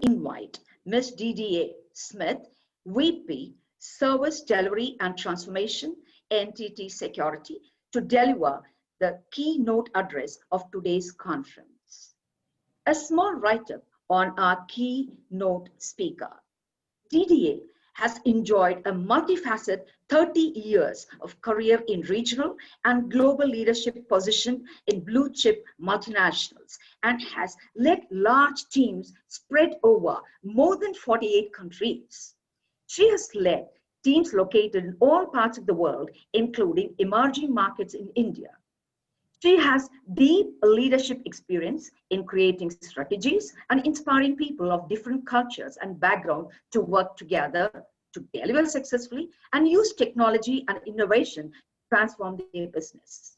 invite Ms. Deidre Smith, VP, Service Delivery and Transformation, NTT Security, to deliver the keynote address of today's conference. A small write-up on our keynote speaker. DDA has enjoyed a multifaceted 30 years of career in regional and global leadership position in blue chip multinationals and has led large teams spread over more than 48 countries. She has led teams located in all parts of the world, including emerging markets in India. She has deep leadership experience in creating strategies and inspiring people of different cultures and backgrounds to work together to deliver successfully and use technology and innovation to transform their business.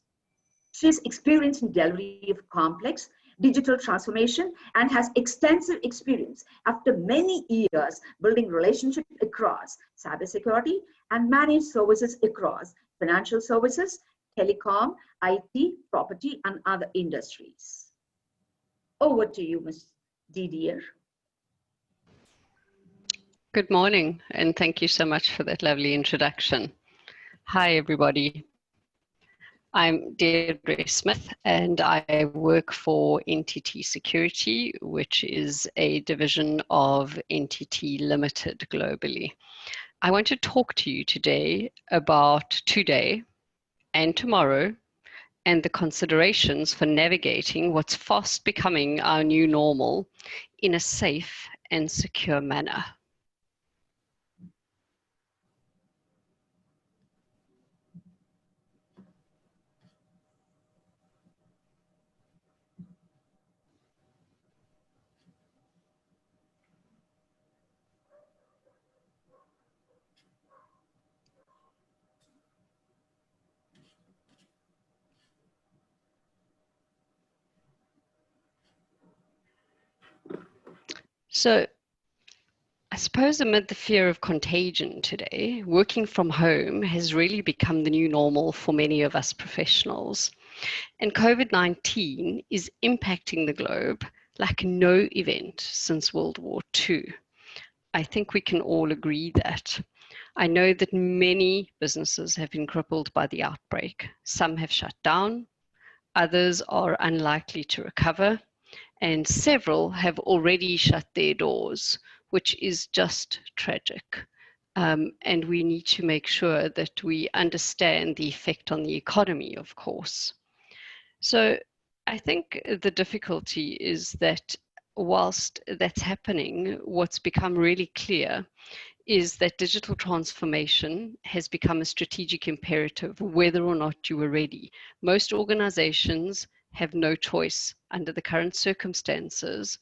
She is experienced in delivery of complex digital transformation and has extensive experience after many years building relationships across cybersecurity and managed services across financial services, telecom, IT, property, and other industries. Over to you, Ms. Deidre. Good morning, and thank you so much for that lovely introduction. Hi, everybody. I'm Deidre Smith, and I work for NTT Security, which is a division of NTT Limited globally. I want to talk to you today about today and tomorrow, and the considerations for navigating what's fast becoming our new normal in a safe and secure manner. So, I suppose amid the fear of contagion today, working from home has really become the new normal for many of us professionals. And COVID-19 is impacting the globe like no event since World War II. I think we can all agree that. I know that many businesses have been crippled by the outbreak. Some have shut down, others are unlikely to recover, and several have already shut their doors, which is just tragic. And we need to make sure that we understand the effect on the economy, of course. So I think the difficulty is that whilst that's happening, what's become really clear is that digital transformation has become a strategic imperative, whether or not you are ready. Most organizations have no choice under the current circumstances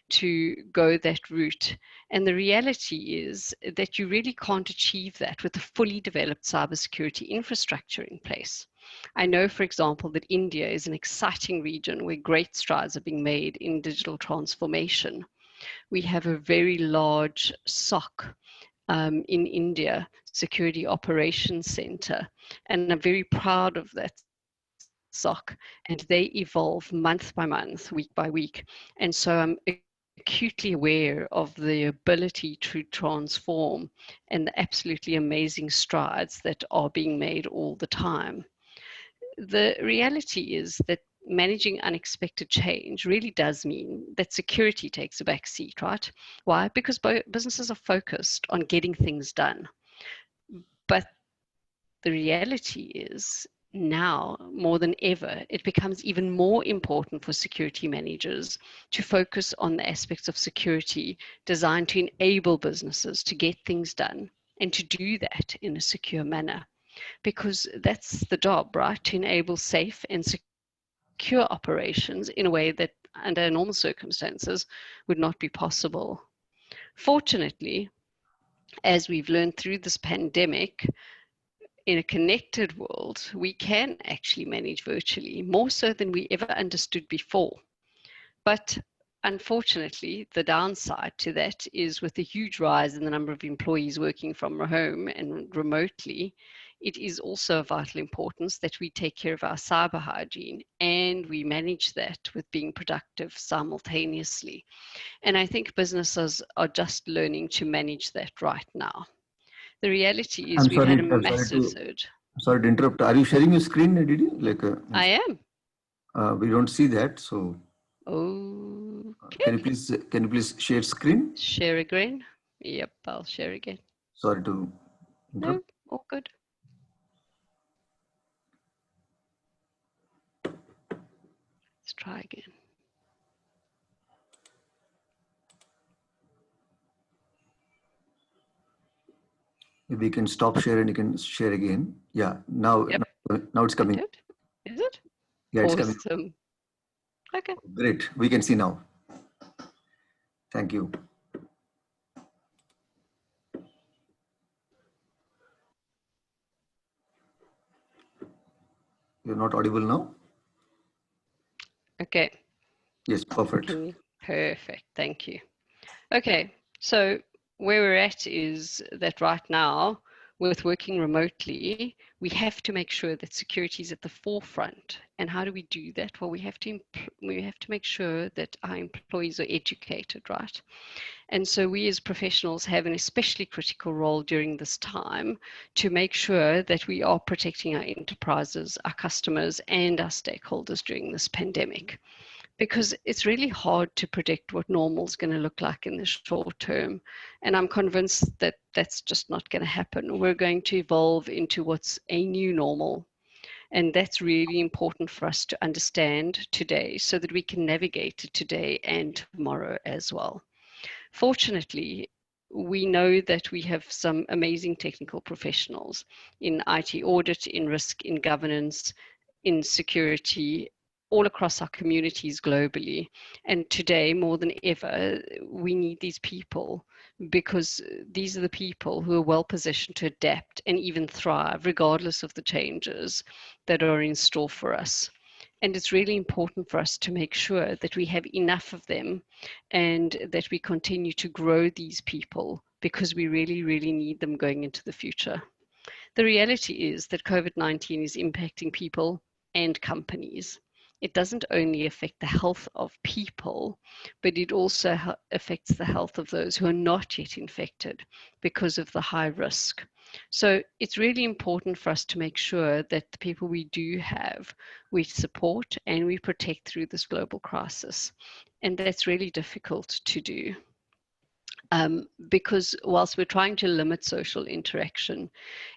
to go that route. And the reality is that you really can't achieve that with a fully developed cybersecurity infrastructure in place. I know, for example, that India is an exciting region where great strides are being made in digital transformation. We have a very large SOC in India, Security Operations Center, and I'm very proud of that SOC, and they evolve month by month, week by week. And so I'm acutely aware of the ability to transform and the absolutely amazing strides that are being made all the time. The reality is that managing unexpected change really does mean that security takes a back seat, right? Why? Because businesses are focused on getting things done. But the reality is now, more than ever, it becomes even more important for security managers to focus on the aspects of security designed to enable businesses to get things done and to do that in a secure manner. Because that's the job, right? To enable safe and secure operations in a way that under normal circumstances would not be possible. Fortunately, as we've learned through this pandemic, in a connected world, we can actually manage virtually, more so than we ever understood before. But unfortunately, the downside to that is with the huge rise in the number of employees working from home and remotely, it is also of vital importance that we take care of our cyber hygiene and we manage that with being productive simultaneously. And I think businesses are just learning to manage that right now. The reality is we've had a massive surge. Sorry to interrupt. Are you sharing your screen, Didi? I am. We don't see that, so. Okay. Can you please share screen? Share again. Yep, I'll share again. Sorry to interrupt. No, all good. Let's try again. Maybe you can stop share and you can share again. Yeah, now it's coming. Is it? Yeah, it's awesome. coming. Okay. Great. We can see now. Thank you. You're not audible now? Okay. Yes, perfect. Perfect. Thank you. Okay. So where we're at is that right now, with working remotely, we have to make sure that security is at the forefront. And how do we do that? Well, we have to make sure that our employees are educated, right? And so we as professionals have an especially critical role during this time to make sure that we are protecting our enterprises, our customers, and our stakeholders during this pandemic. Because it's really hard to predict what normal is going to look like in the short term. And I'm convinced that that's just not going to happen. We're going to evolve into what's a new normal. And that's really important for us to understand today so that we can navigate it today and tomorrow as well. Fortunately, we know that we have some amazing technical professionals in IT audit, in risk, in governance, in security, all across our communities globally. And today, more than ever, we need these people because these are the people who are well positioned to adapt and even thrive regardless of the changes that are in store for us. And it's really important for us to make sure that we have enough of them and that we continue to grow these people because we really, really need them going into the future. The reality is that COVID-19 is impacting people and companies. It doesn't only affect the health of people, but it also affects the health of those who are not yet infected because of the high risk. So it's really important for us to make sure that the people we do have, we support and we protect through this global crisis. And that's really difficult to do. Because whilst we're trying to limit social interaction,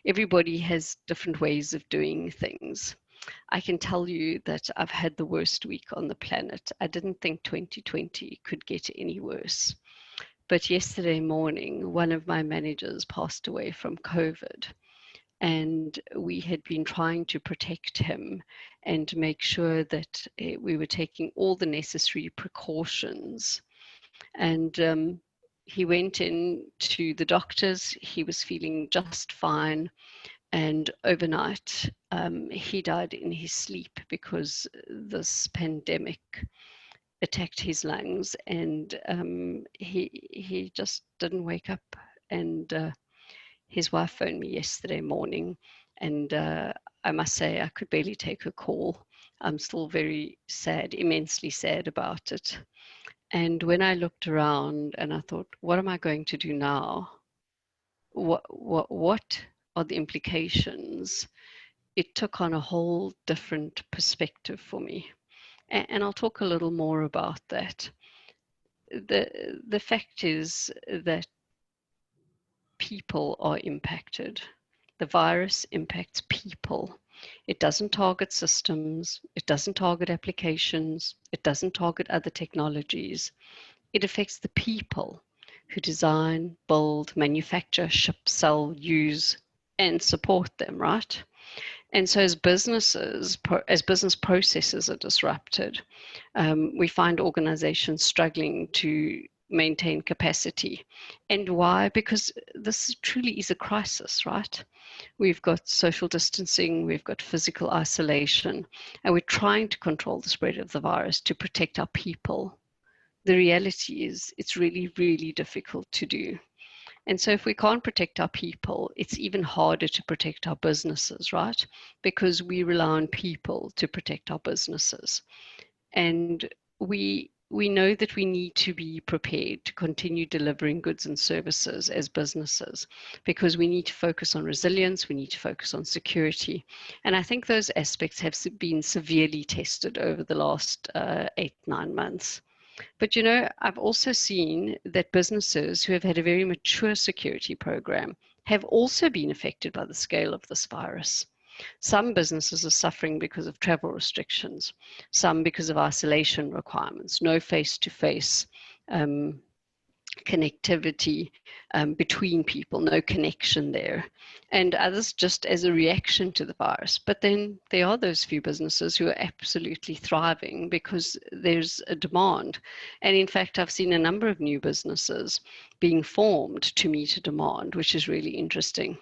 everybody has different ways of doing things. I can tell you that I've had the worst week on the planet. I didn't think 2020 could get any worse. But yesterday morning, one of my managers passed away from COVID. And we had been trying to protect him and make sure that we were taking all the necessary precautions. And he went in to the doctors. He was feeling just fine. And overnight, he died in his sleep because this pandemic attacked his lungs, and he just didn't wake up. And his wife phoned me yesterday morning, and I must say I could barely take her call. I'm still very sad, immensely sad about it. And when I looked around and I thought, what am I going to do now? What are the implications? It took on a whole different perspective for me. And I'll talk a little more about that. The fact is that people are impacted. The virus impacts people. It doesn't target systems. It doesn't target applications. It doesn't target other technologies. It affects the people who design, build, manufacture, ship, sell, use, and support them, right? And so as business processes are disrupted, we find organizations struggling to maintain capacity. And why? Because this truly is a crisis, right? We've got social distancing, we've got physical isolation, and we're trying to control the spread of the virus to protect our people. The reality is it's really, really difficult to do. And so if we can't protect our people, it's even harder to protect our businesses, right? Because we rely on people to protect our businesses. And we know that we need to be prepared to continue delivering goods and services as businesses, because we need to focus on resilience, we need to focus on security. And I think those aspects have been severely tested over the last 8-9 months. But you know, I've also seen that businesses who have had a very mature security program have also been affected by the scale of this virus. Some businesses are suffering because of travel restrictions, some because of isolation requirements, no face-to-face connectivity between people, no connection there, and others just as a reaction to the virus. But then there are those few businesses who are absolutely thriving because there's a demand. And in fact, I've seen a number of new businesses being formed to meet a demand, which is really interesting.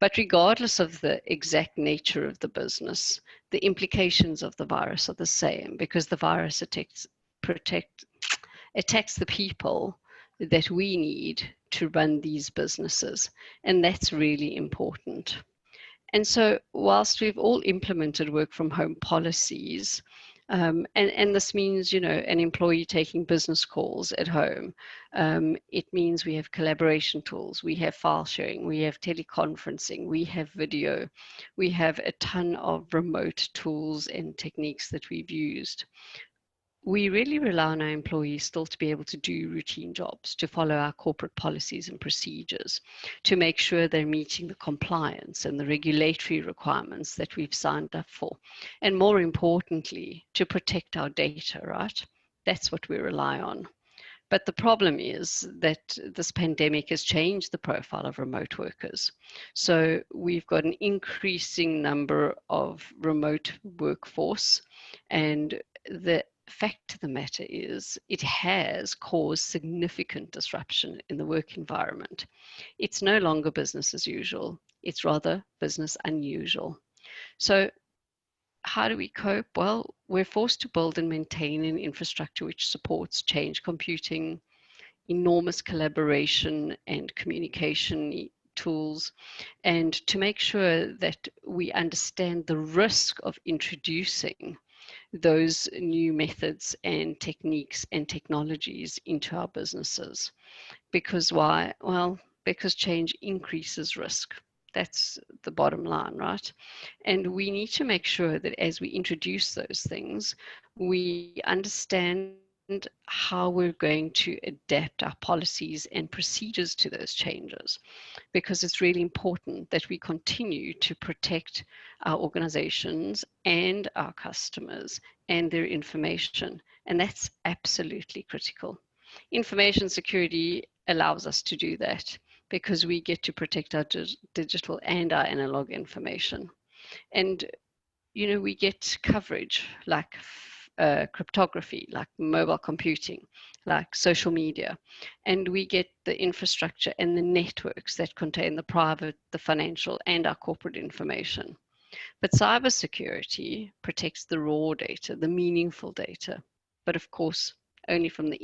But regardless of the exact nature of the business, the implications of the virus are the same, because the virus attacks the people that we need to run these businesses. And that's really important. And so whilst we've all implemented work from home policies, and this means, you know, an employee taking business calls at home. It means we have collaboration tools, we have file sharing, we have teleconferencing, we have video, we have a ton of remote tools and techniques that we've used. We really rely on our employees still to be able to do routine jobs, to follow our corporate policies and procedures, to make sure they're meeting the compliance and the regulatory requirements that we've signed up for. And more importantly, to protect our data, right? That's what we rely on. But the problem is that this pandemic has changed the profile of remote workers. So we've got an increasing number of remote workforce, and the fact of the matter is it has caused significant disruption in the work environment. It's no longer business as usual. It's rather business unusual. So how do we cope? Well, we're forced to build and maintain an infrastructure which supports change computing, enormous collaboration and communication tools, and to make sure that we understand the risk of introducing those new methods and techniques and technologies into our businesses. Because why? Well, because change increases risk. That's the bottom line, right? And we need to make sure that as we introduce those things, we understand how we're going to adapt our policies and procedures to those changes, because it's really important that we continue to protect our organizations and our customers and their information. And that's absolutely critical. Information security allows us to do that because we get to protect our digital and our analog information. And, you know, we get coverage like cryptography, like mobile computing, like social media, and we get the infrastructure and the networks that contain the private, the financial, and our corporate information. But cybersecurity protects the raw data, the meaningful data, but of course, only from the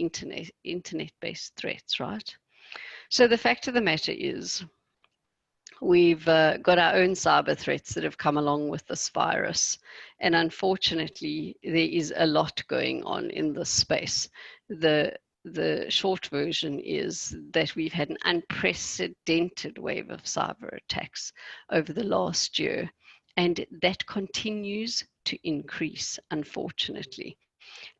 internet-based threats, right? So the fact of the matter is, we've got our own cyber threats that have come along with this virus. And unfortunately, there is a lot going on in this space. The short version is that we've had an unprecedented wave of cyber attacks over the last year. And that continues to increase, unfortunately.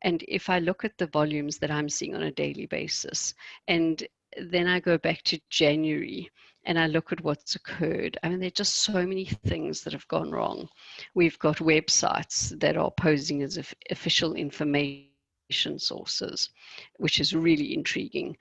And if I look at the volumes that I'm seeing on a daily basis, and then I go back to January and I look at what's occurred, I mean, there are just so many things that have gone wrong. We've got websites that are posing as official information sources, which is really intriguing.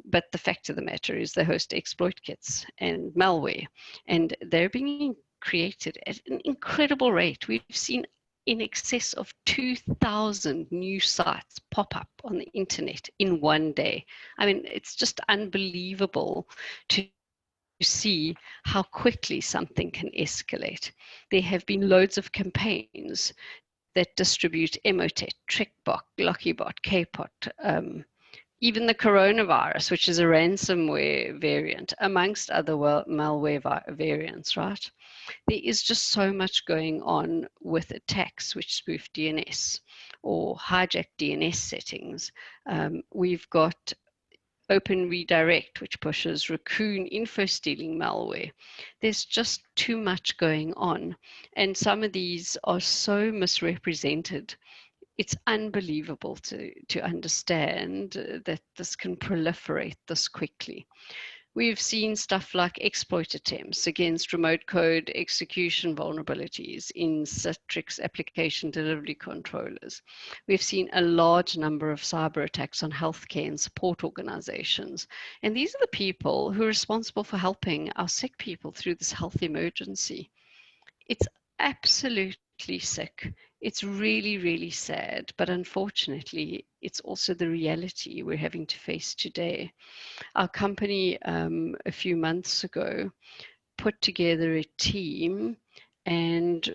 But the fact of the matter is they host exploit kits and malware, and they're being created at an incredible rate. We've seen in excess of 2,000 new sites pop up on the internet in one day. I mean, it's just unbelievable to see how quickly something can escalate. There have been loads of campaigns that distribute Emotet, TrickBot, LuckyBot, Kpot, even the coronavirus, which is a ransomware variant, amongst other malware variants, right? There is just so much going on with attacks which spoof DNS or hijack DNS settings. We've got Open Redirect, which pushes Raccoon info stealing malware. There's just too much going on. And some of these are so misrepresented. It's unbelievable to understand that this can proliferate this quickly. We've seen stuff like exploit attempts against remote code execution vulnerabilities in Citrix application delivery controllers. We've seen a large number of cyber attacks on healthcare and support organizations. And these are the people who are responsible for helping our sick people through this health emergency. It's absolutely sick. It's really, really sad. But unfortunately, it's also the reality we're having to face today. Our company a few months ago put together a team, and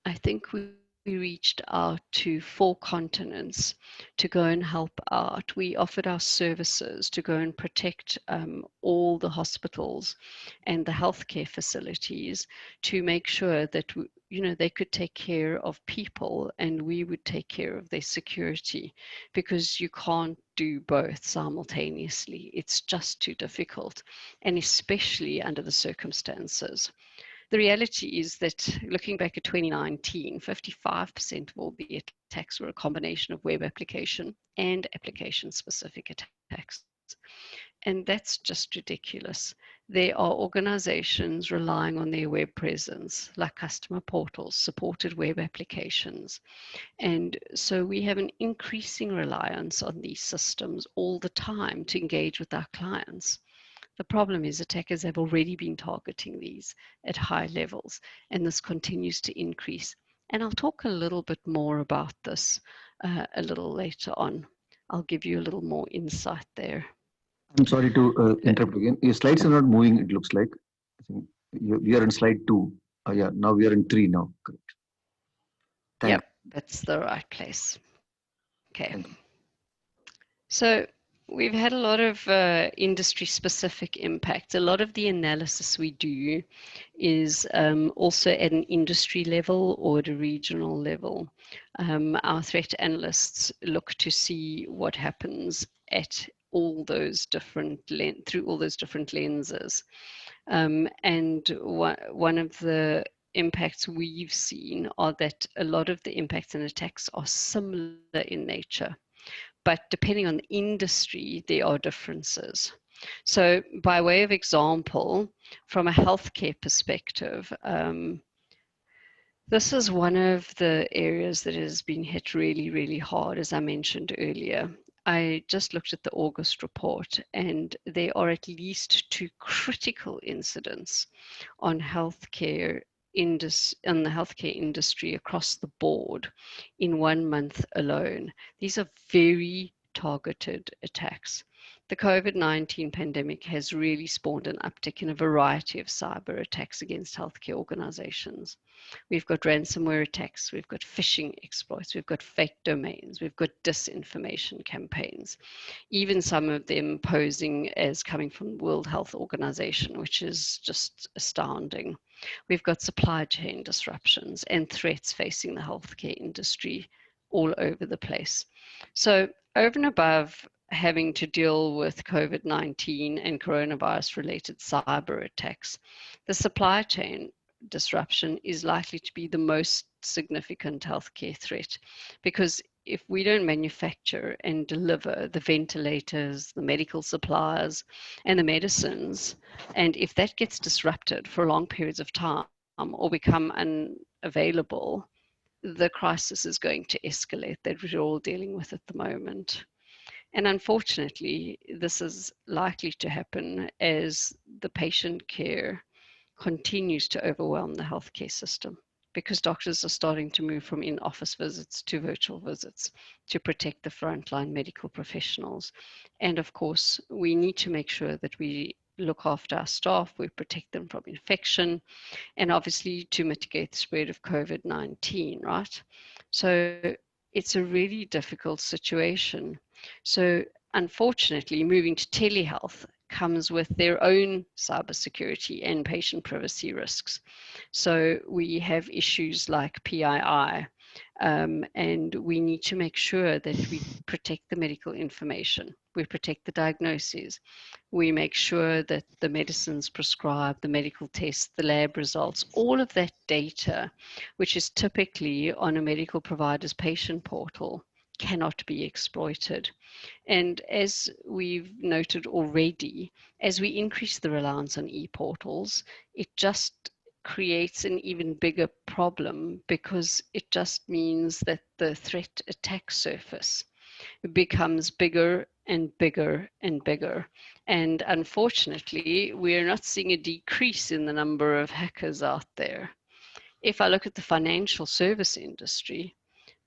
I think we reached out to 4 continents to go and help out. We offered our services to go and protect all the hospitals and the healthcare facilities to make sure that they could take care of people and we would take care of their security, because you can't do both simultaneously. It's just too difficult, and especially under the circumstances. The reality is that looking back at 2019, 55% of all the attacks were a combination of web application and application-specific attacks. And that's just ridiculous. There are organizations relying on their web presence, like customer portals, supported web applications. And so we have an increasing reliance on these systems all the time to engage with our clients. The problem is attackers have already been targeting these at high levels, and this continues to increase. And I'll talk a little bit more about this a little later on. I'll give you a little more insight there. I'm sorry to interrupt again. Your slides are not moving, it looks like. I think we are in slide 2. Yeah, now we are in 3 now. Correct. Yep, that's the right place. Okay. So we've had a lot of industry-specific impacts. A lot of the analysis we do is also at an industry level or at a regional level. Our threat analysts look to see what happens at all those different through all those different lenses. And one of the impacts we've seen are that a lot of the impacts and attacks are similar in nature, but depending on the industry, there are differences. So by way of example, from a healthcare perspective, this is one of the areas that has been hit really, really hard, as I mentioned earlier. I just looked at the August report, and there are at least 2 critical incidents on healthcare in the healthcare industry across the board in 1 month alone. These are very targeted attacks. The COVID-19 pandemic has really spawned an uptick in a variety of cyber attacks against healthcare organizations. We've got ransomware attacks, we've got phishing exploits, we've got fake domains, we've got disinformation campaigns, even some of them posing as coming from the World Health Organization, which is just astounding. We've got supply chain disruptions and threats facing the healthcare industry all over the place. So over and above having to deal with COVID-19 and coronavirus-related cyber attacks, the supply chain disruption is likely to be the most significant healthcare threat, because if we don't manufacture and deliver the ventilators, the medical supplies, and the medicines, and if that gets disrupted for long periods of time or become unavailable, the crisis is going to escalate that we're all dealing with at the moment. And unfortunately, this is likely to happen as the patient care continues to overwhelm the healthcare system, because doctors are starting to move from in-office visits to virtual visits to protect the frontline medical professionals. And of course, we need to make sure that we look after our staff, we protect them from infection, and obviously to mitigate the spread of COVID-19, right? So it's a really difficult situation. So unfortunately, moving to telehealth comes with their own cybersecurity and patient privacy risks. So we have issues like PII, and we need to make sure that we protect the medical information, we protect the diagnoses, we make sure that the medicines prescribed, the medical tests, the lab results, all of that data, which is typically on a medical provider's patient portal, cannot be exploited. And as we've noted already, as we increase the reliance on e-portals, it just creates an even bigger problem, because it just means that the threat attack surface becomes bigger and bigger and bigger. And unfortunately, we're not seeing a decrease in the number of hackers out there. If I look at the financial service industry,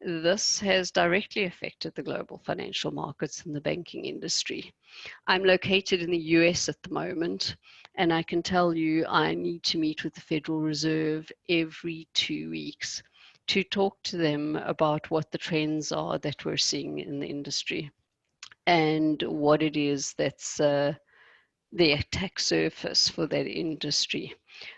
this has directly affected the global financial markets and the banking industry. I'm located in the US at the moment, and I can tell you I need to meet with the Federal Reserve every 2 weeks to talk to them about what the trends are that we're seeing in the industry and what it is that's the attack surface for that industry.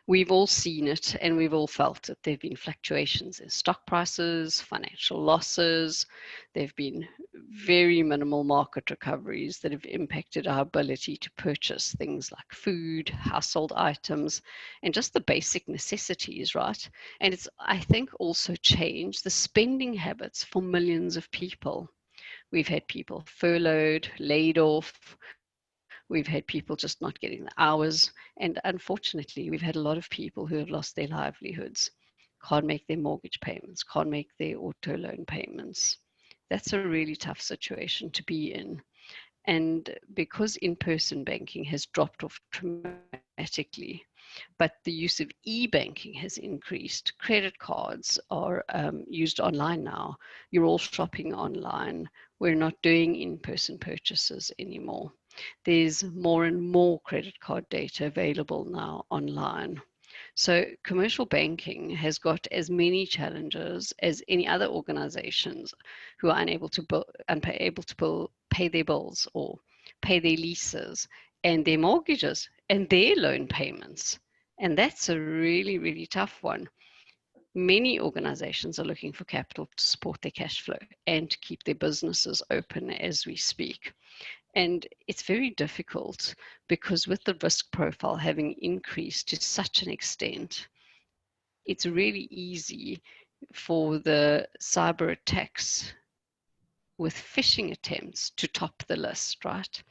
We've all seen it and we've all felt it. There have been fluctuations in stock prices, financial losses. There have been very minimal market recoveries that have impacted our ability to purchase things like food, household items, and just the basic necessities, right? And it's, I think, also changed the spending habits for millions of people. We've had people furloughed, laid off. We've had people just not getting the hours. And unfortunately, we've had a lot of people who have lost their livelihoods, can't make their mortgage payments, can't make their auto loan payments. That's a really tough situation to be in. And because in-person banking has dropped off dramatically, but the use of e-banking has increased. Credit cards are used online now. You're all shopping online. We're not doing in-person purchases anymore. There's more and more credit card data available now online. So commercial banking has got as many challenges as any other organizations who are unable to pay their bills or pay their leases and their mortgages and their loan payments. And that's a really, really tough one. Many organizations are looking for capital to support their cash flow and to keep their businesses open as we speak. And it's very difficult because with the risk profile having increased to such an extent, it's really easy for the cyber attacks with phishing attempts to top the list, right?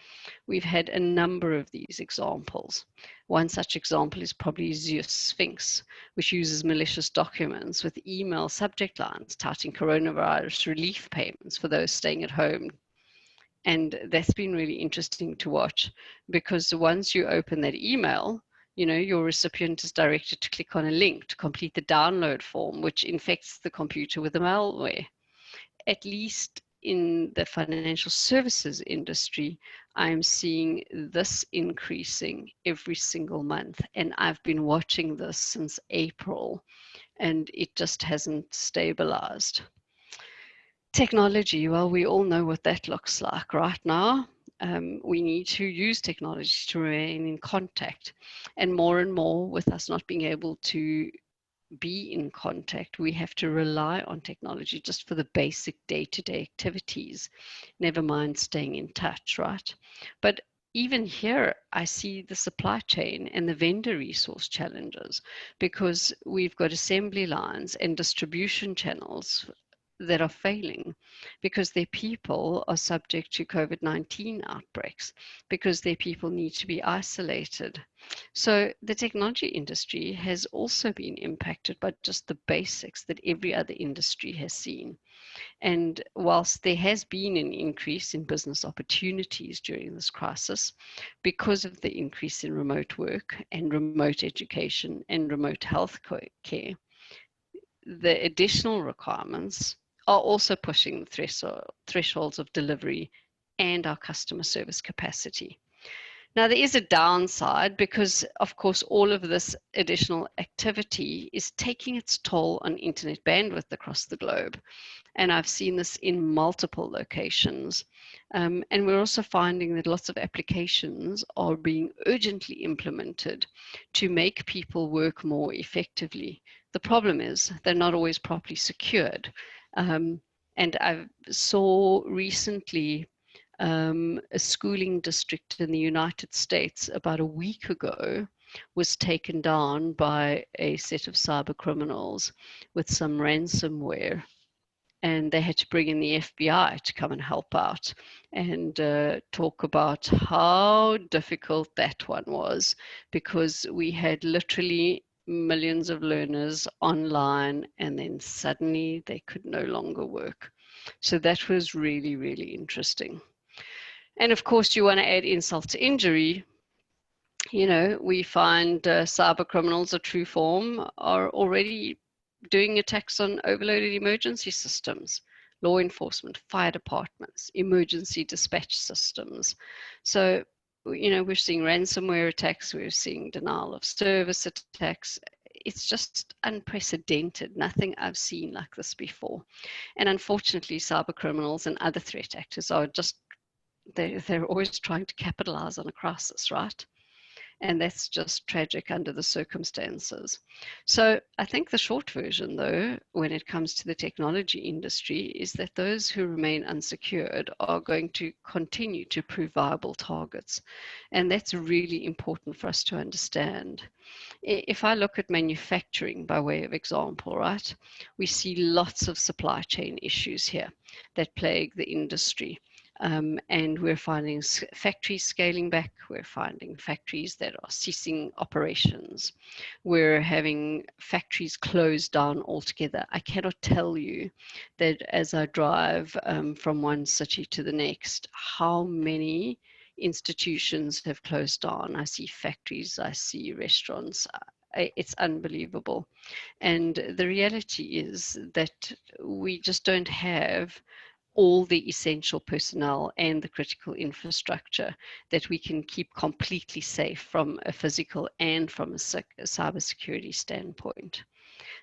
We've had a number of these examples. One such example is probably Zeus Sphinx, which uses malicious documents with email subject lines touting coronavirus relief payments for those staying at home. And that's been really interesting to watch, because once you open that email, you know, your recipient is directed to click on a link to complete the download form, which infects the computer with the malware. At least in the financial services industry, I'm seeing this increasing every single month. And I've been watching this since April, and it just hasn't stabilized. Technology, well, we all know what that looks like right now. We need to use technology to remain in contact. And more with us not being able to be in contact, we have to rely on technology just for the basic day-to-day activities, never mind staying in touch, right? But even here, I see the supply chain and the vendor resource challenges, because we've got assembly lines and distribution channels that are failing because their people are subject to COVID-19 outbreaks, because their people need to be isolated. So the technology industry has also been impacted by just the basics that every other industry has seen. And whilst there has been an increase in business opportunities during this crisis, because of the increase in remote work and remote education and remote health care, the additional requirements are also pushing the thresholds of delivery and our customer service capacity. Now, there is a downside because, of course, all of this additional activity is taking its toll on internet bandwidth across the globe. And I've seen this in multiple locations. And we're also finding that lots of applications are being urgently implemented to make people work more effectively. The problem is they're not always properly secured. And I saw recently a schooling district in the United States about a week ago was taken down by a set of cyber criminals with some ransomware, and they had to bring in the FBI to come and help out and talk about how difficult that one was, because we had literally millions of learners online and then suddenly they could no longer work. So that was really, really interesting. And of course, you want to add insult to injury. You know, we find cyber criminals, a true form, are already doing attacks on overloaded emergency systems, law enforcement, fire departments, emergency dispatch systems. So, you know, we're seeing ransomware attacks, we're seeing denial of service attacks. It's just unprecedented, nothing I've seen like this before. And unfortunately, cyber criminals and other threat actors are just they're always trying to capitalize on a crisis, right? And that's just tragic under the circumstances. So I think the short version, though, when it comes to the technology industry, is that those who remain unsecured are going to continue to prove viable targets. And that's really important for us to understand. If I look at manufacturing by way of example, right, we see lots of supply chain issues here that plague the industry. And we're finding factories scaling back. We're finding factories that are ceasing operations. We're having factories closed down altogether. I cannot tell you that as I drive from one city to the next, how many institutions have closed down. I see factories, I see restaurants. It's unbelievable. And the reality is that we just don't have all the essential personnel and the critical infrastructure that we can keep completely safe from a physical and from a cybersecurity standpoint.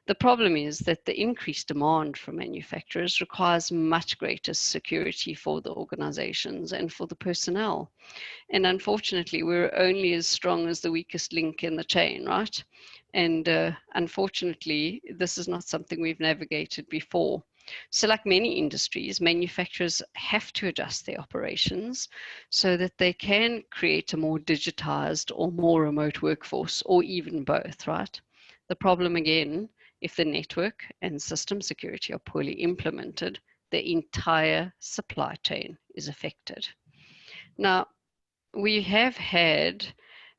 The problem is that the increased demand from manufacturers requires much greater security for the organizations and for the personnel. And unfortunately, we're only as strong as the weakest link in the chain, right? And unfortunately, this is not something we've navigated before. So like many industries, manufacturers have to adjust their operations so that they can create a more digitized or more remote workforce, or even both, right? The problem again, if the network and system security are poorly implemented, the entire supply chain is affected. Now, we have had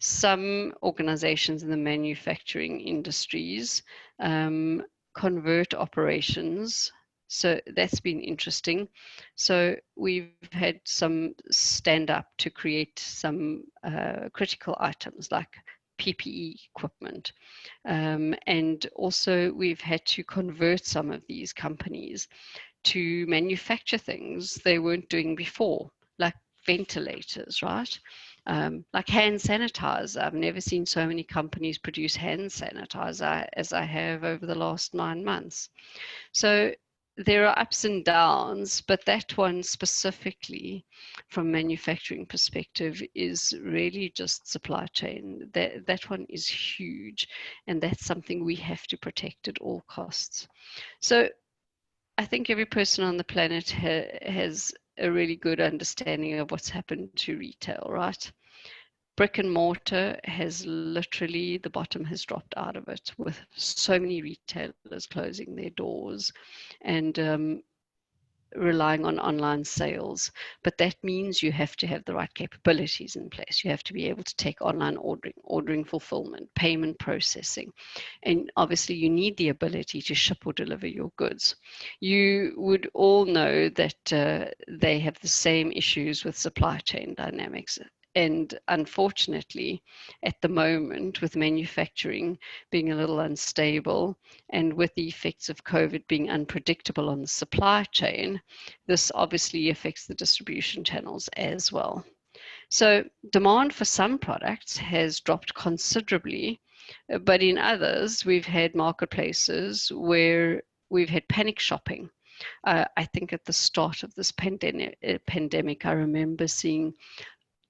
some organizations in the manufacturing industries convert operations. So that's been interesting. So we've had some stand up to create some critical items like PPE equipment. And also we've had to convert some of these companies to manufacture things they weren't doing before, like ventilators, right? Like hand sanitizer. I've never seen so many companies produce hand sanitizer as I have over the last 9 months. So there are ups and downs, but that one specifically from manufacturing perspective is really just supply chain. That one is huge, and that's something we have to protect at all costs. So I think every person on the planet has a really good understanding of what's happened to retail, right? Brick and mortar has literally, the bottom has dropped out of it, with so many retailers closing their doors and relying on online sales. But that means you have to have the right capabilities in place. You have to be able to take online ordering fulfillment, payment processing. And obviously you need the ability to ship or deliver your goods. You would all know that they have the same issues with supply chain dynamics. And unfortunately, at the moment, with manufacturing being a little unstable and with the effects of COVID being unpredictable on the supply chain, this obviously affects the distribution channels as well. So demand for some products has dropped considerably, but in others, we've had marketplaces where we've had panic shopping. I think at the start of this pandemic, I remember seeing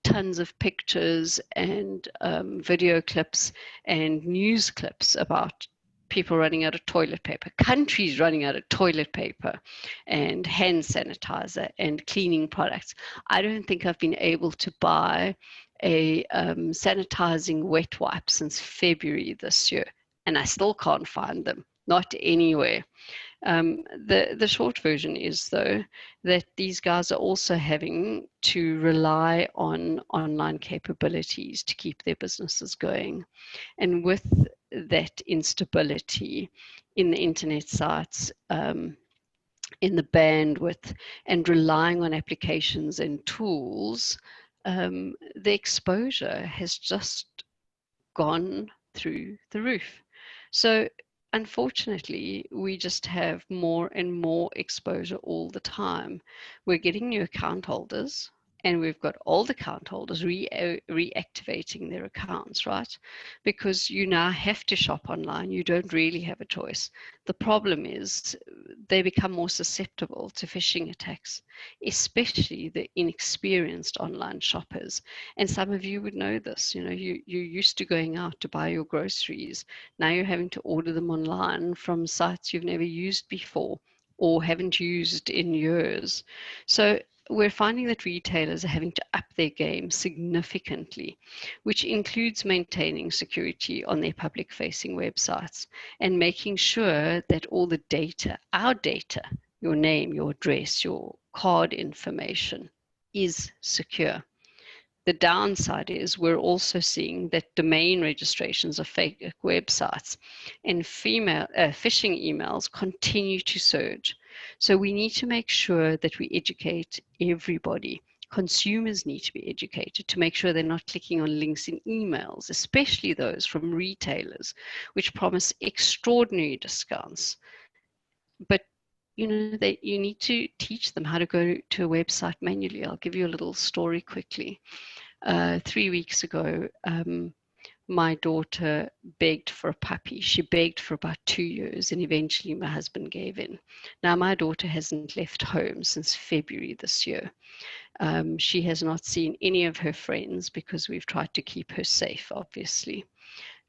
tons of pictures and video clips and news clips about people running out of toilet paper, countries running out of toilet paper and hand sanitizer and cleaning products. I don't think I've been able to buy a sanitizing wet wipe since February this year, and I still can't find them, not anywhere. The short version is, though, that these guys are also having to rely on online capabilities to keep their businesses going. And with that instability in the internet sites, in the bandwidth, and relying on applications and tools, the exposure has just gone through the roof. So unfortunately, we just have more and more exposure all the time. We're getting new account holders, and we've got old account holders reactivating their accounts, right? Because you now have to shop online. You don't really have a choice. The problem is they become more susceptible to phishing attacks, especially the inexperienced online shoppers. And some of you would know this. You know, you're used to going out to buy your groceries. Now you're having to order them online from sites you've never used before or haven't used in years. So we're finding that retailers are having to up their game significantly, which includes maintaining security on their public-facing websites and making sure that all the data, our data, your name, your address, your card information, is secure. The downside is we're also seeing that domain registrations of fake websites and phishing emails continue to surge. So we need to make sure that we educate everybody. Consumers need to be educated to make sure they're not clicking on links in emails, especially those from retailers, which promise extraordinary discounts. But you know, you need to teach them how to go to a website manually. I'll give you a little story quickly. 3 weeks ago, my daughter begged for a puppy. She begged for about 2 years, and eventually my husband gave in. Now, my daughter hasn't left home since February this year. She has not seen any of her friends because we've tried to keep her safe, obviously.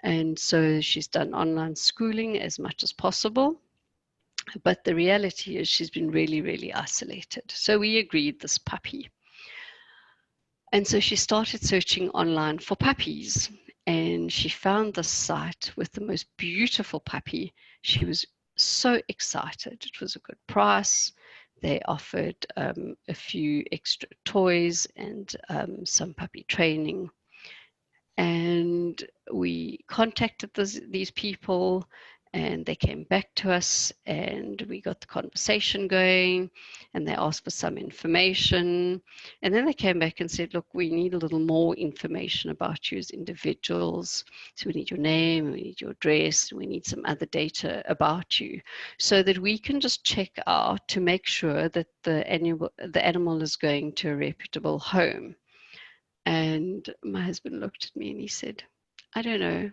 And so she's done online schooling as much as possible. But the reality is she's been really, really isolated. So we agreed this puppy. And so she started searching online for puppies, and she found this site with the most beautiful puppy. She was so excited. It was a good price. They offered a few extra toys and some puppy training. And we contacted these people, and they came back to us, and we got the conversation going, and they asked for some information. And then they came back and said, look, we need a little more information about you as individuals. So we need your name, we need your address, we need some other data about you, so that we can just check out to make sure that the animal is going to a reputable home. And my husband looked at me and he said, I don't know,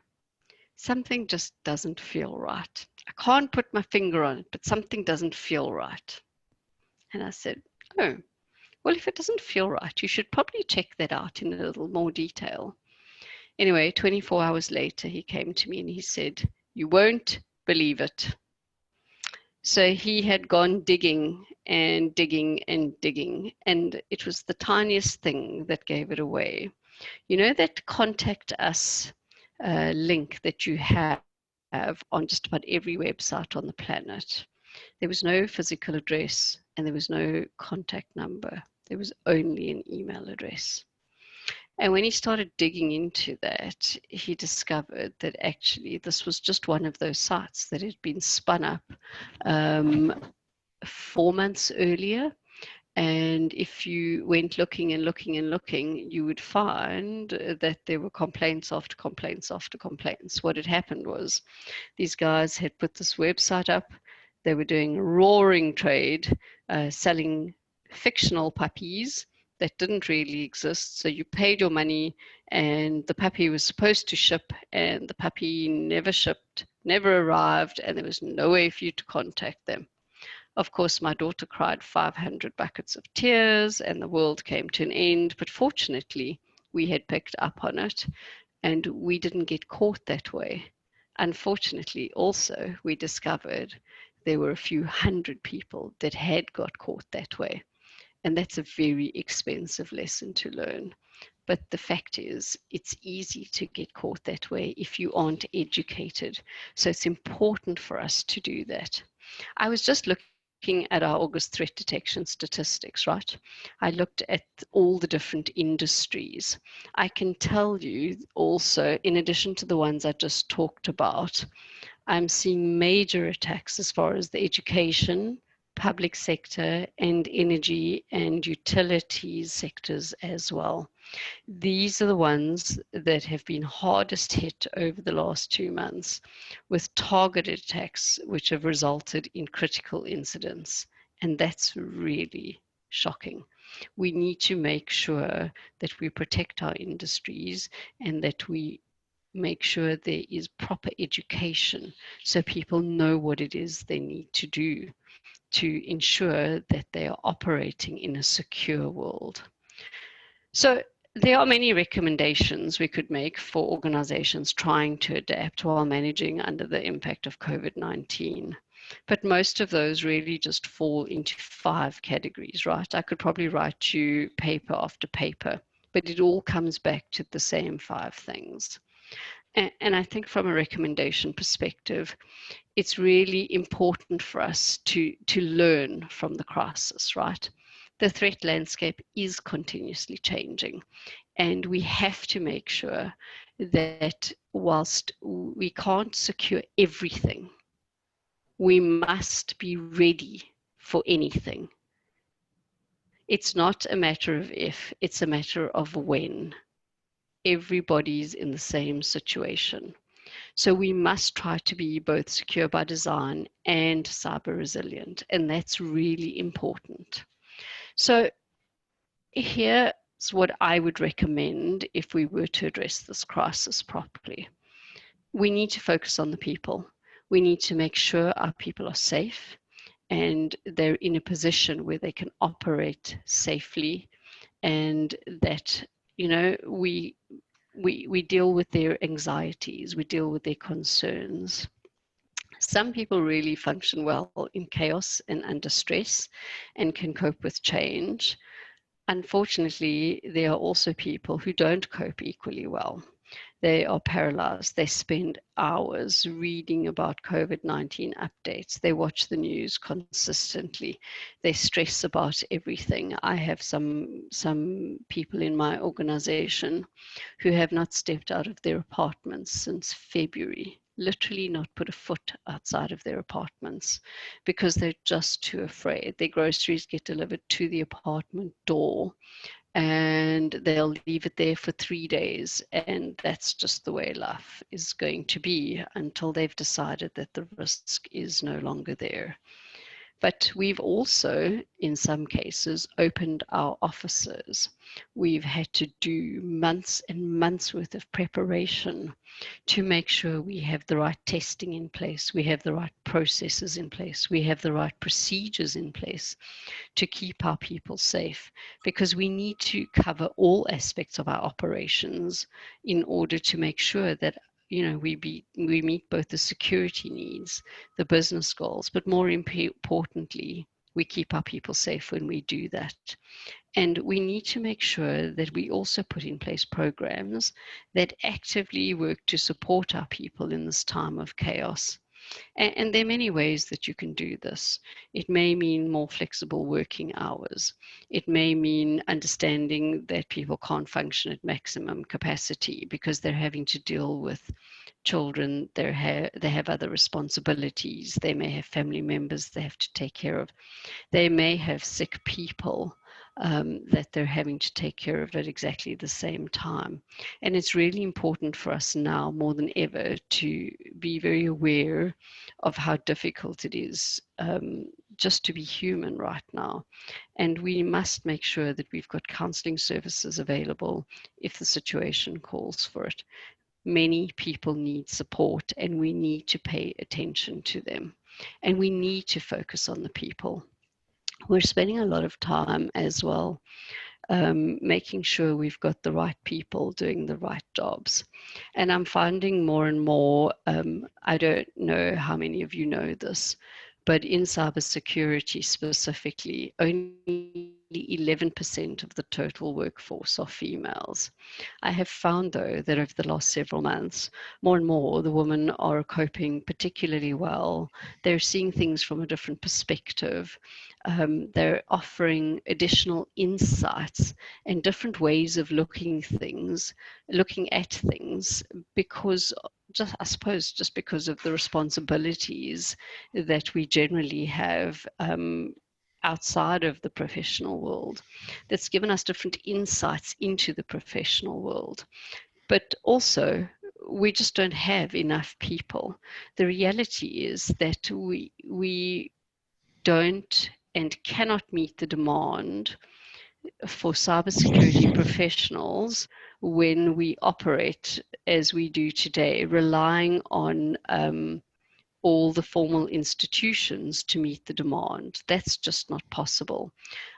something just doesn't feel right. I can't put my finger on it, but something doesn't feel right. And I said, oh, well, if it doesn't feel right, you should probably check that out in a little more detail. Anyway, 24 hours later, he came to me and he said, you won't believe it. So he had gone digging and digging and digging, and it was the tiniest thing that gave it away. You know that contact us link that you have on just about every website on the planet? There was no physical address and there was no contact number. There was only an email address. And when he started digging into that, he discovered that actually this was just one of those sites that had been spun up 4 months earlier. And if you went looking and looking and looking, you would find that there were complaints after complaints after complaints. What had happened was these guys had put this website up. They were doing a roaring trade, selling fictional puppies that didn't really exist. So you paid your money and the puppy was supposed to ship, and the puppy never shipped, never arrived, and there was no way for you to contact them. Of course, my daughter cried 500 buckets of tears and the world came to an end. But fortunately, we had picked up on it and we didn't get caught that way. Unfortunately, also, we discovered there were a few hundred people that had got caught that way. And that's a very expensive lesson to learn. But the fact is, it's easy to get caught that way if you aren't educated. So it's important for us to do that. I was just looking at our August threat detection statistics, right? I looked at all the different industries. I can tell you also, in addition to the ones I just talked about, I'm seeing major attacks as far as the education, public sector, and energy and utilities sectors as well. These are the ones that have been hardest hit over the last 2 months, with targeted attacks which have resulted in critical incidents. And that's really shocking. We need to make sure that we protect our industries and that we make sure there is proper education so people know what it is they need to do to ensure that they are operating in a secure world. So there are many recommendations we could make for organizations trying to adapt while managing under the impact of COVID-19. But most of those really just fall into 5 categories, right? I could probably write you paper after paper, but it all comes back to the same 5 things. And I think from a recommendation perspective, it's really important for us to learn from the crisis, right? The threat landscape is continuously changing, and we have to make sure that whilst we can't secure everything, we must be ready for anything. It's not a matter of if, it's a matter of when. Everybody's in the same situation. So we must try to be both secure by design and cyber resilient, and that's really important. So here's what I would recommend if we were to address this crisis properly. We need to focus on the people. We need to make sure our people are safe and they're in a position where they can operate safely, and that, you know, we deal with their anxieties, we deal with their concerns. Some people really function well in chaos and under stress and can cope with change. Unfortunately, there are also people who don't cope equally well. They are paralyzed. They spend hours reading about COVID-19 updates. They watch the news consistently. They stress about everything. I have some people in my organization who have not stepped out of their apartments since February, literally not put a foot outside of their apartments because they're just too afraid. Their groceries get delivered to the apartment door and they'll leave it there for 3 days, and that's just the way life is going to be until they've decided that the risk is no longer there. But we've also, in some cases, opened our offices. We've had to do months and months worth of preparation to make sure we have the right testing in place, we have the right processes in place, we have the right procedures in place to keep our people safe, because we need to cover all aspects of our operations in order to make sure that, you know, we meet both the security needs, the business goals, but more importantly, we keep our people safe when we do that. And we need to make sure that we also put in place programs that actively work to support our people in this time of chaos. And there are many ways that you can do this. It may mean more flexible working hours. It may mean understanding that people can't function at maximum capacity because they're having to deal with children, they have other responsibilities, they may have family members they have to take care of, they may have sick people that they're having to take care of at exactly the same time. And it's really important for us now more than ever to be very aware of how difficult it is just to be human right now. And we must make sure that we've got counseling services available if the situation calls for it. Many people need support, and we need to pay attention to them. And we need to focus on the people. We're spending a lot of time as well making sure we've got the right people doing the right jobs. And I'm finding more and more, I don't know how many of you know this, but in cybersecurity specifically, only 11% of the total workforce are females. I have found, though, that over the last several months, more and more the women are coping particularly well. They're seeing things from a different perspective. They're offering additional insights and different ways of looking at things, because I suppose just because of the responsibilities that we generally have outside of the professional world, that's given us different insights into the professional world. But also, we just don't have enough people. The reality is that we don't and cannot meet the demand for cybersecurity professionals when we operate as we do today, relying on all the formal institutions to meet the demand. That's just not possible.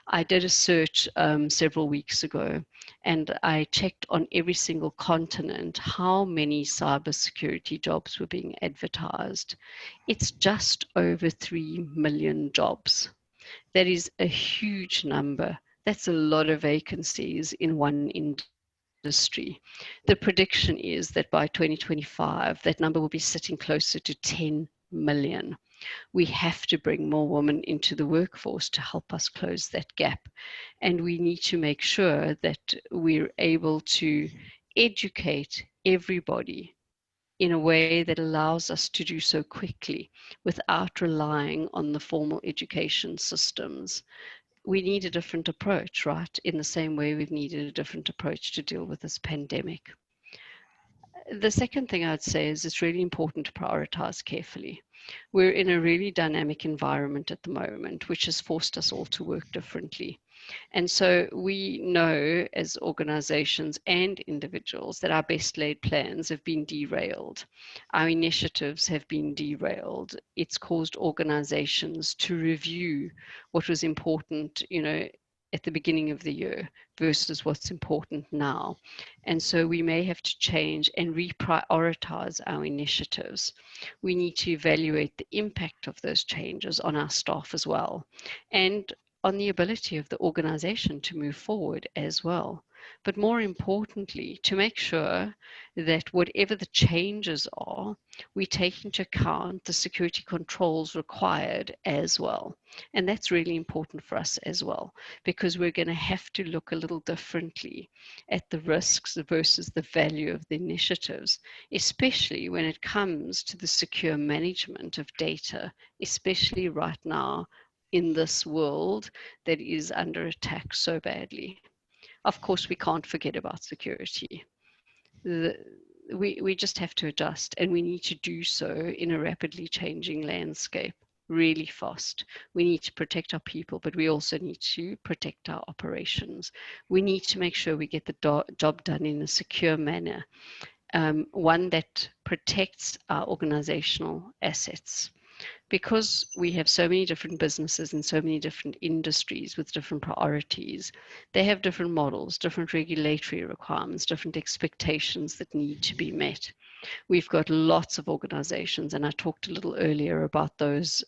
I did a search several weeks ago, and I checked on every single continent how many cybersecurity jobs were being advertised. It's just over 3 million jobs. That is a huge number. That's a lot of vacancies in one industry. The prediction is that by 2025, that number will be sitting closer to 10 million. We have to bring more women into the workforce to help us close that gap. And we need to make sure that we're able to educate everybody in a way that allows us to do so quickly without relying on the formal education systems. We need a different approach, right? In the same way we've needed a different approach to deal with this pandemic. The second thing I'd say is it's really important to prioritize carefully. We're in a really dynamic environment at the moment, which has forced us all to work differently. And so we know as organizations and individuals that our best laid plans have been derailed. Our initiatives have been derailed. It's caused organizations to review what was important, at the beginning of the year versus what's important now. And so we may have to change and reprioritize our initiatives. We need to evaluate the impact of those changes on our staff as well, and on the ability of the organization to move forward as well. But more importantly, to make sure that whatever the changes are, we take into account the security controls required as well. And that's really important for us as well, because we're going to have to look a little differently at the risks versus the value of the initiatives, especially when it comes to the secure management of data, especially right now in this world that is under attack so badly. Of course, we can't forget about security. We just have to adjust, and we need to do so in a rapidly changing landscape really fast. We need to protect our people, but we also need to protect our operations. We need to make sure we get the job done in a secure manner, one that protects our organizational assets. Because we have so many different businesses and so many different industries with different priorities, they have different models, different regulatory requirements, different expectations that need to be met. We've got lots of organizations, and I talked a little earlier about those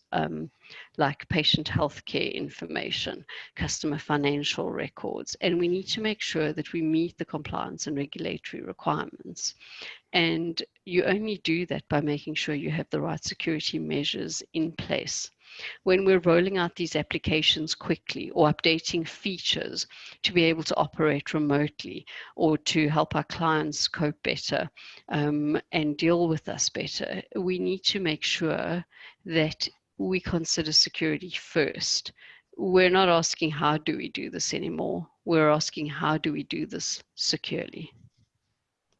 like patient healthcare information, customer financial records, and we need to make sure that we meet the compliance and regulatory requirements. And you only do that by making sure you have the right security measures in place. When we're rolling out these applications quickly or updating features to be able to operate remotely or to help our clients cope better and deal with us better, we need to make sure that we consider security first. We're not asking how do we do this anymore. We're asking how do we do this securely.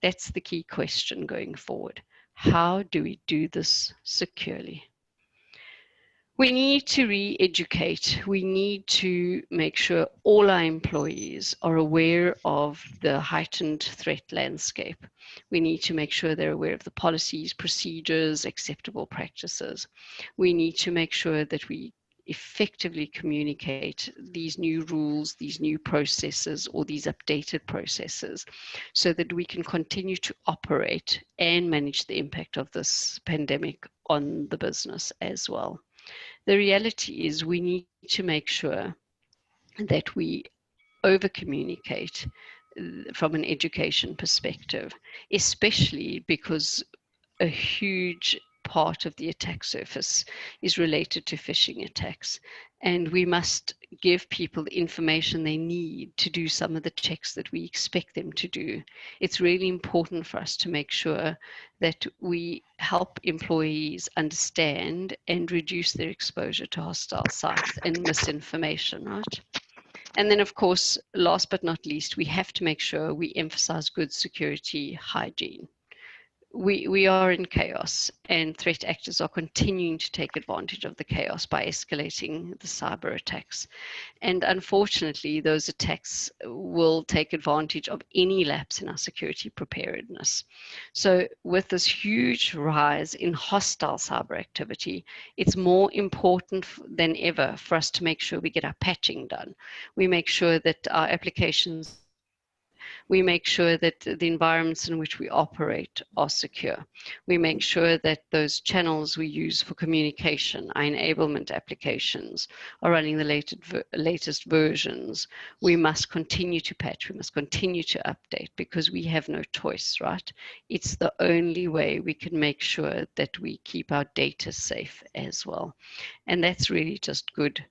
That's the key question going forward. How do we do this securely? We need to re-educate. We need to make sure all our employees are aware of the heightened threat landscape. We need to make sure they're aware of the policies, procedures, acceptable practices. We need to make sure that we effectively communicate these new rules, these new processes, or these updated processes so that we can continue to operate and manage the impact of this pandemic on the business as well. The reality is we need to make sure that we over communicate from an education perspective, especially because a huge part of the attack surface is related to phishing attacks. And we must give people the information they need to do some of the checks that we expect them to do. It's really important for us to make sure that we help employees understand and reduce their exposure to hostile sites and misinformation, right? And then, of course, last but not least, we have to make sure we emphasize good security hygiene. We are in chaos, and threat actors are continuing to take advantage of the chaos by escalating the cyber attacks. And unfortunately, those attacks will take advantage of any lapse in our security preparedness. So with this huge rise in hostile cyber activity, it's more important than ever for us to make sure we get our patching done. We make sure that our applications we make sure that the environments in which we operate are secure. We make sure that those channels we use for communication, our enablement applications, are running the latest versions. We must continue to patch, we must continue to update because we have no choice, right? It's the only way we can make sure that we keep our data safe as well. And that's really just good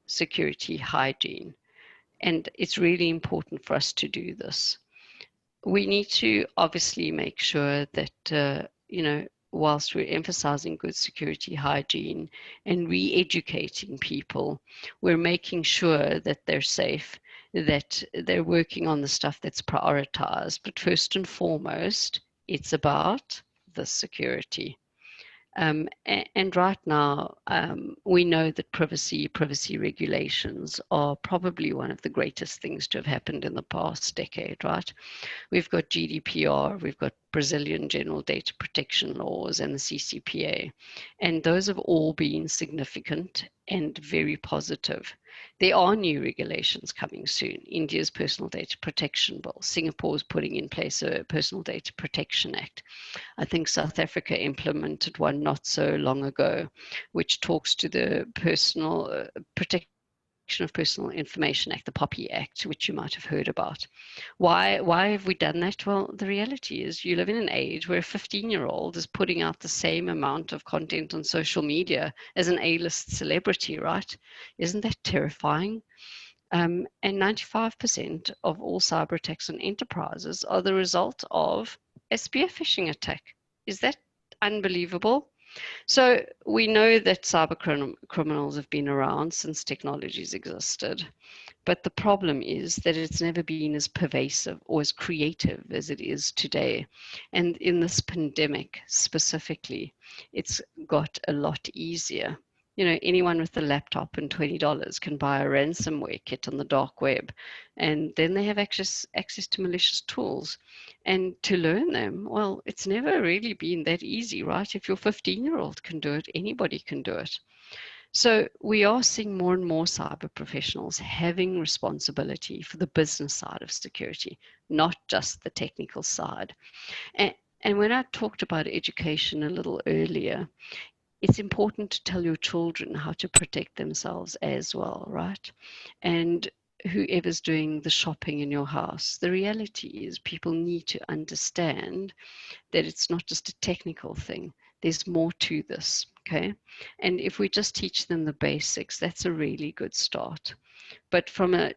security hygiene. And it's really important for us to do this. We need to obviously make sure that, whilst we're emphasizing good security hygiene and re-educating people, we're making sure that they're safe, that they're working on the stuff that's prioritized. But first and foremost, it's about the security. And right now, we know that privacy regulations are probably one of the greatest things to have happened in the past decade, right? We've got GDPR, we've got Brazilian General Data Protection Laws and the CCPA, and those have all been significant and very positive. There are new regulations coming soon. India's Personal Data Protection Bill, Singapore's putting in place a Personal Data Protection Act. I think South Africa implemented one not so long ago, which talks to the Personal Protection of Personal Information Act, the POPI Act, which you might have heard about. Why have we done that? Well, the reality is you live in an age where a 15-year-old is putting out the same amount of content on social media as an A-list celebrity, right? Isn't that terrifying? And 95% of all cyber attacks on enterprises are the result of a spear phishing attack. Is that unbelievable? So we know that cyber criminals have been around since technologies existed, but the problem is that it's never been as pervasive or as creative as it is today. And in this pandemic specifically, it's got a lot easier. Anyone with a laptop and $20 can buy a ransomware kit on the dark web, and then they have access to malicious tools. And to learn them, well, it's never really been that easy, right? If your 15-year-old can do it, anybody can do it. So we are seeing more and more cyber professionals having responsibility for the business side of security, not just the technical side. And when I talked about education a little earlier, it's important to tell your children how to protect themselves as well, right? And whoever's doing the shopping in your house, the reality is people need to understand that it's not just a technical thing. There's more to this, okay? And if we just teach them the basics, that's a really good start. But from a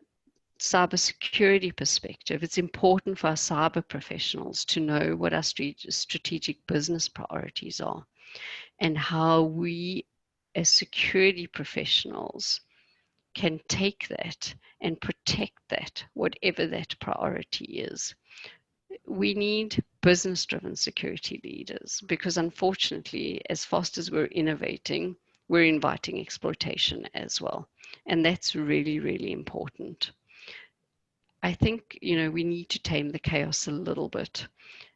cybersecurity perspective, it's important for our cyber professionals to know what our strategic business priorities are and how we as security professionals can take that and protect that, whatever that priority is. We need business-driven security leaders because unfortunately, as fast as we're innovating, we're inviting exploitation as well. And that's really, really important. I think, we need to tame the chaos a little bit.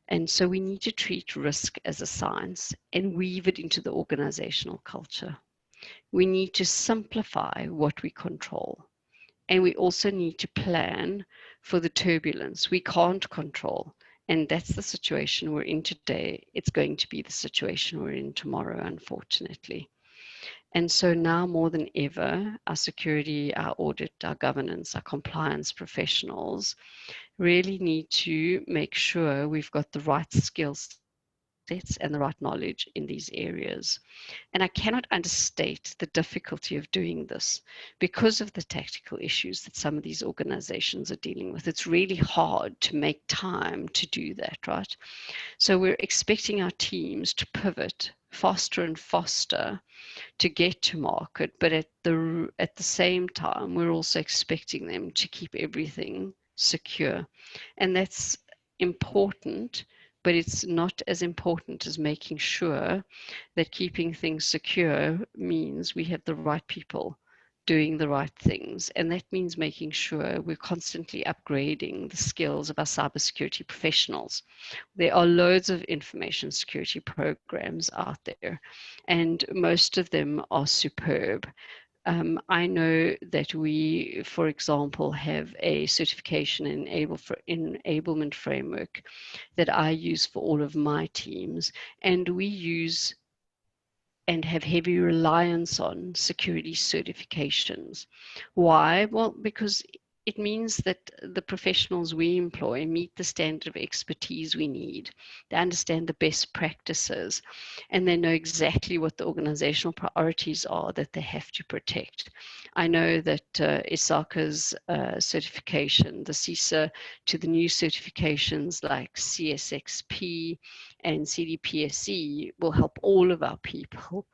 And so we need to treat risk as a science and weave it into the organizational culture. We need to simplify what we control. And we also need to plan for the turbulence we can't control. And that's the situation we're in today. It's going to be the situation we're in tomorrow, unfortunately. And so now more than ever, our security, our audit, our governance, our compliance professionals really need to make sure we've got the right skill sets and the right knowledge in these areas. And I cannot understate the difficulty of doing this because of the tactical issues that some of these organizations are dealing with. It's really hard to make time to do that, right? So we're expecting our teams to pivot faster and faster to get to market, but at the same time, we're also expecting them to keep everything secure. And that's important, but it's not as important as making sure that keeping things secure means we have the right people doing the right things. And that means making sure we're constantly upgrading the skills of our cybersecurity professionals. There are loads of information security programs out there, and most of them are superb. I know that we, for example, have a certification enablement framework that I use for all of my teams, and we use and have heavy reliance on security certifications. Why? Well, because it means that the professionals we employ meet the standard of expertise we need. They understand the best practices, and they know exactly what the organizational priorities are that they have to protect. I know that ISACA's certification, the CISA, to the new certifications like CSXP and CDPSC will help all of our people.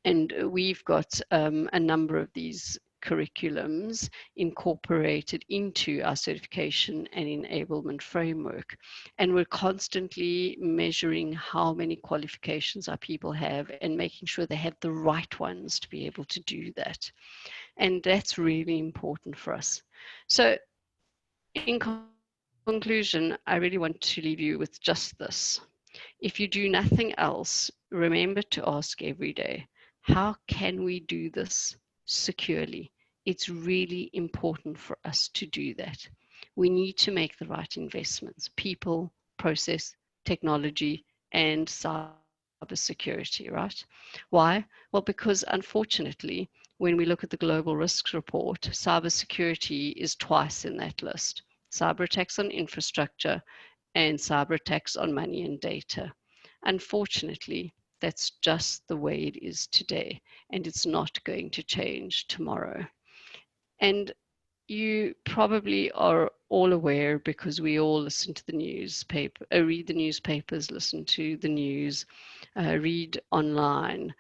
And we've got a number of these curriculums incorporated into our certification and enablement framework. And we're constantly measuring how many qualifications our people have and making sure they have the right ones to be able to do that. And that's really important for us. So in conclusion, I really want to leave you with just this. If you do nothing else, remember to ask every day, how can we do this securely? It's really important for us to do that. We need to make the right investments, people, process, technology, and cybersecurity, right? Why? Well, because unfortunately, when we look at the global risks report, cybersecurity is twice in that list. Cyber attacks on infrastructure and cyber attacks on money and data. Unfortunately, that's just the way it is today, and it's not going to change tomorrow. And you probably are all aware, because we all listen to the newspaper, read the newspapers, listen to the news, read online.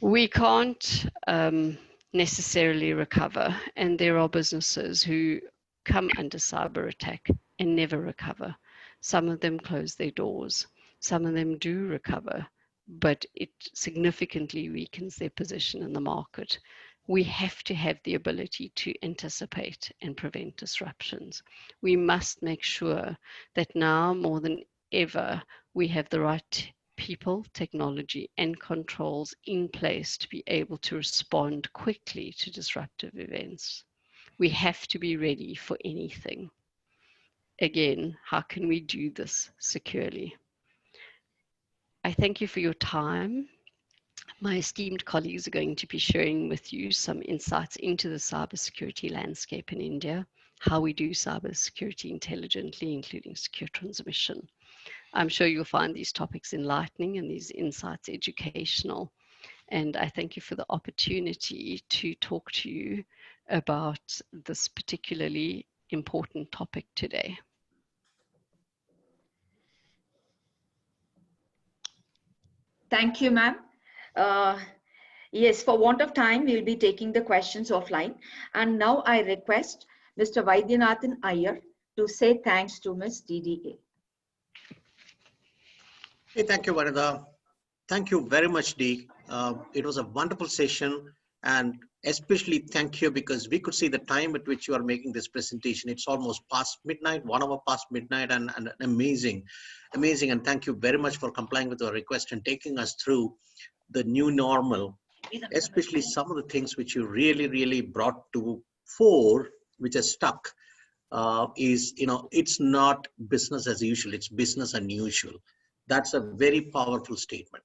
We can't necessarily recover, and there are businesses who come under cyber attack and never recover. Some of them close their doors. Some of them do recover, but it significantly weakens their position in the market. We have to have the ability to anticipate and prevent disruptions. We must make sure that now more than ever, we have the right people, technology, and controls in place to be able to respond quickly to disruptive events. We have to be ready for anything. Again, how can we do this securely? I thank you for your time. My esteemed colleagues are going to be sharing with you some insights into the cybersecurity landscape in India, how we do cybersecurity intelligently, including secure transmission. I'm sure you'll find these topics enlightening and these insights educational. And I thank you for the opportunity to talk to you about this particularly important topic today. Thank you, ma'am. Yes, for want of time, we'll be taking the questions offline. And now I request Mr. Vaidyanathan Iyer to say thanks to Ms. DDA. Hey, thank you, Vanida. Thank you very much, Dee, It was a wonderful session, and especially thank you because we could see the time at which you are making this presentation. It's almost past midnight, 1 hour past midnight, and amazing. And thank you very much for complying with our request and taking us through the new normal, especially some of the things which you really brought to fore, which are stuck. Is, it's not business as usual, it's business unusual. That's a very powerful statement.